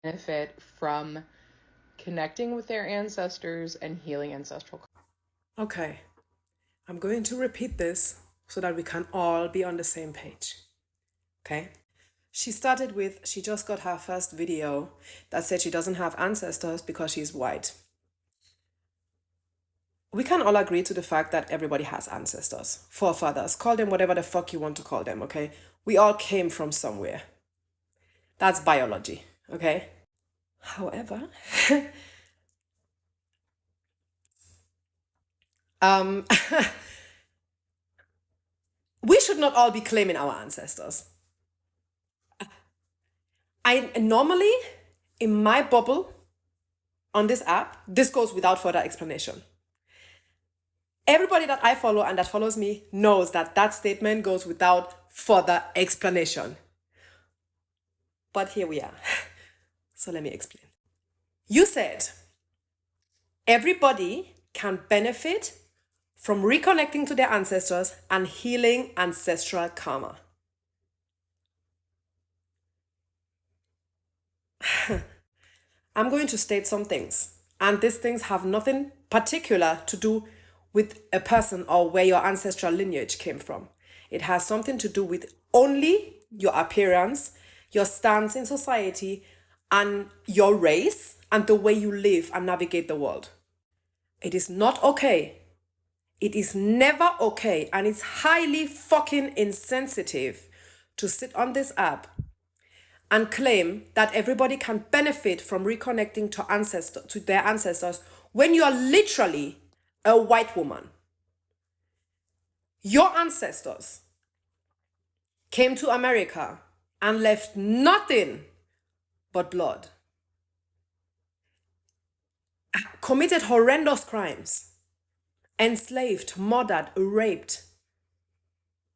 benefit from connecting with their ancestors and healing ancestral. Okay, I'm going to repeat this so that we can all be on the same page. Okay? She started with, she just got her first video that said she doesn't have ancestors because she's white. We can all agree to the fact that everybody has ancestors, forefathers, call them whatever the fuck you want to call them, okay? We all came from somewhere. That's biology, okay? However, we should not all be claiming our ancestors. I normally, in my bubble on this app, this goes without further explanation. Everybody that I follow and that follows me knows that that statement goes without further explanation. But here we are. So let me explain. You said everybody can benefit from reconnecting to their ancestors and healing ancestral karma. I'm going to state some things, and these things have nothing particular to do with a person or where your ancestral lineage came from. It has something to do with only your appearance, your stance in society, and your race, and the way you live and navigate the world. It is not okay. It is never okay, and it's highly fucking insensitive to sit on this app and claim that everybody can benefit from reconnecting to their ancestors when you are literally a white woman. Your ancestors came to America and left nothing but blood, committed horrendous crimes, enslaved, murdered, raped,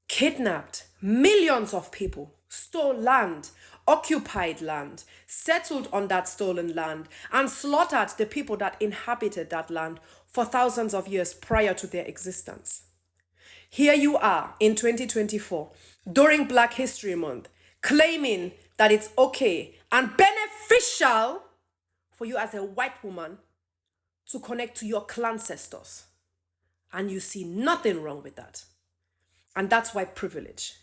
kidnapped millions of people, stole land, occupied land, settled on that stolen land, and slaughtered the people that inhabited that land for thousands of years prior to their existence. Here you are in 2024, during Black History Month, claiming that it's okay and beneficial for you as a white woman to connect to your clan ancestors. And you see nothing wrong with that. And that's white privilege.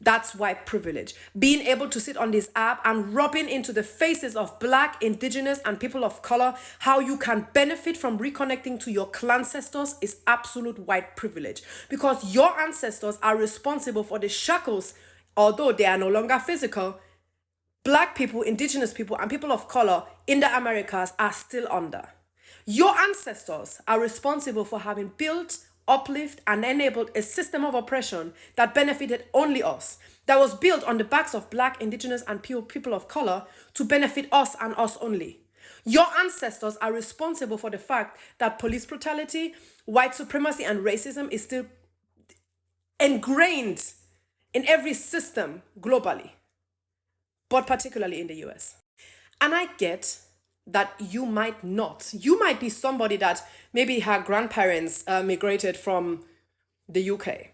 That's white privilege. Being able to sit on this app and rubbing into the faces of Black, Indigenous, and people of color how you can benefit from reconnecting to your clan ancestors is absolute white privilege. Because your ancestors are responsible for the shackles, although they are no longer physical, Black people, Indigenous people, and people of color in the Americas are still under. Your ancestors are responsible for having built, uplift, and enabled a system of oppression that benefited only us, that was built on the backs of Black, Indigenous, and people of color to benefit us and us only. Your ancestors are responsible for the fact that police brutality, white supremacy, and racism is still ingrained in every system globally, but particularly in the US. And I get that you might be somebody that maybe her grandparents migrated from the UK,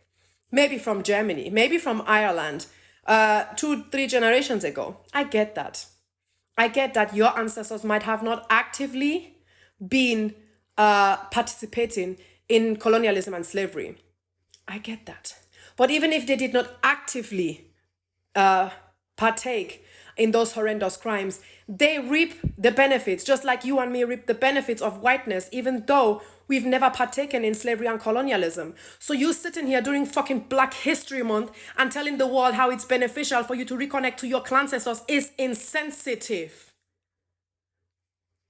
maybe from Germany, maybe from Ireland 2-3 generations ago. I get that. I get that your ancestors might have not actively been participating in colonialism and slavery. I get that. But even if they did not actively partake in those horrendous crimes, they reap the benefits, just like you and me reap the benefits of whiteness, even though we've never partaken in slavery and colonialism. So you sitting here during fucking Black History Month and telling the world how it's beneficial for you to reconnect to your clan ancestors is insensitive.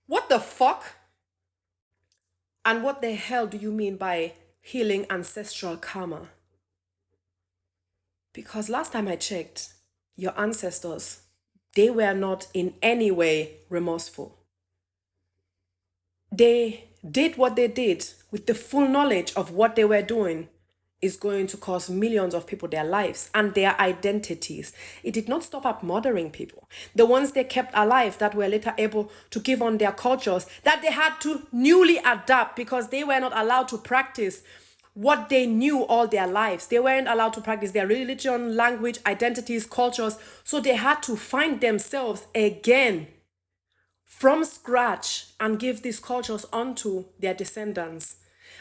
What the fuck? And what the hell do you mean by healing ancestral karma? Because last time I checked, your ancestors, they were not in any way remorseful. They did what they did with the full knowledge of what they were doing is going to cost millions of people their lives and their identities. It did not stop at murdering people. The ones they kept alive that were later able to give on their cultures that they had to newly adapt because they were not allowed to practice what they knew all their lives. They weren't allowed to practice their religion, language, identities, cultures. So they had to find themselves again from scratch and give these cultures onto their descendants.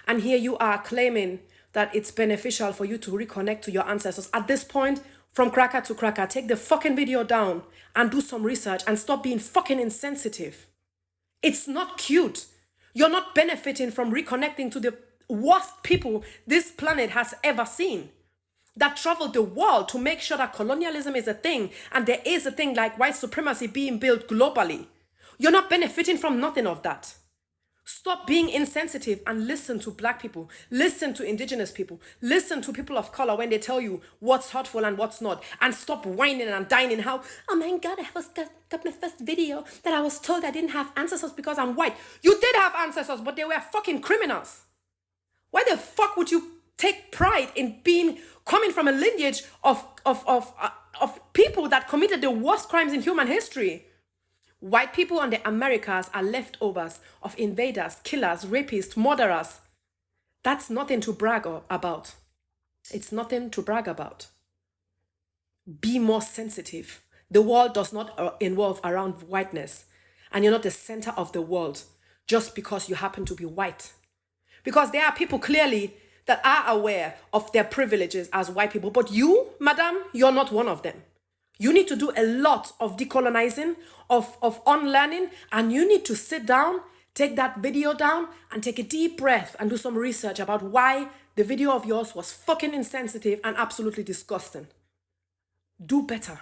And here you are claiming that it's beneficial for you to reconnect to your ancestors. At this point, from cracker to cracker, take the fucking video down and do some research and stop being fucking insensitive. It's not cute. You're not benefiting from reconnecting to the worst people this planet has ever seen, that traveled the world to make sure that colonialism is a thing and there is a thing like white supremacy being built globally. You're not benefiting from nothing of that. Stop being insensitive and listen to black people, listen to indigenous people, listen to people of color when they tell you what's hurtful and what's not, and stop whining and dining how, oh my God, I got my first video that I was told I didn't have ancestors because I'm white. You did have ancestors, but they were fucking criminals. Why the fuck would you take pride in coming from a lineage of people that committed the worst crimes in human history? White people on the Americas are leftovers of invaders, killers, rapists, murderers. That's nothing to brag about. It's nothing to brag about. Be more sensitive. The world does not evolve around whiteness, and you're not the center of the world just because you happen to be white. Because there are people clearly that are aware of their privileges as white people, but you, madam, you're not one of them. You need to do a lot of decolonizing, of unlearning, and you need to sit down, take that video down, and take a deep breath and do some research about why the video of yours was fucking insensitive and absolutely disgusting. Do better.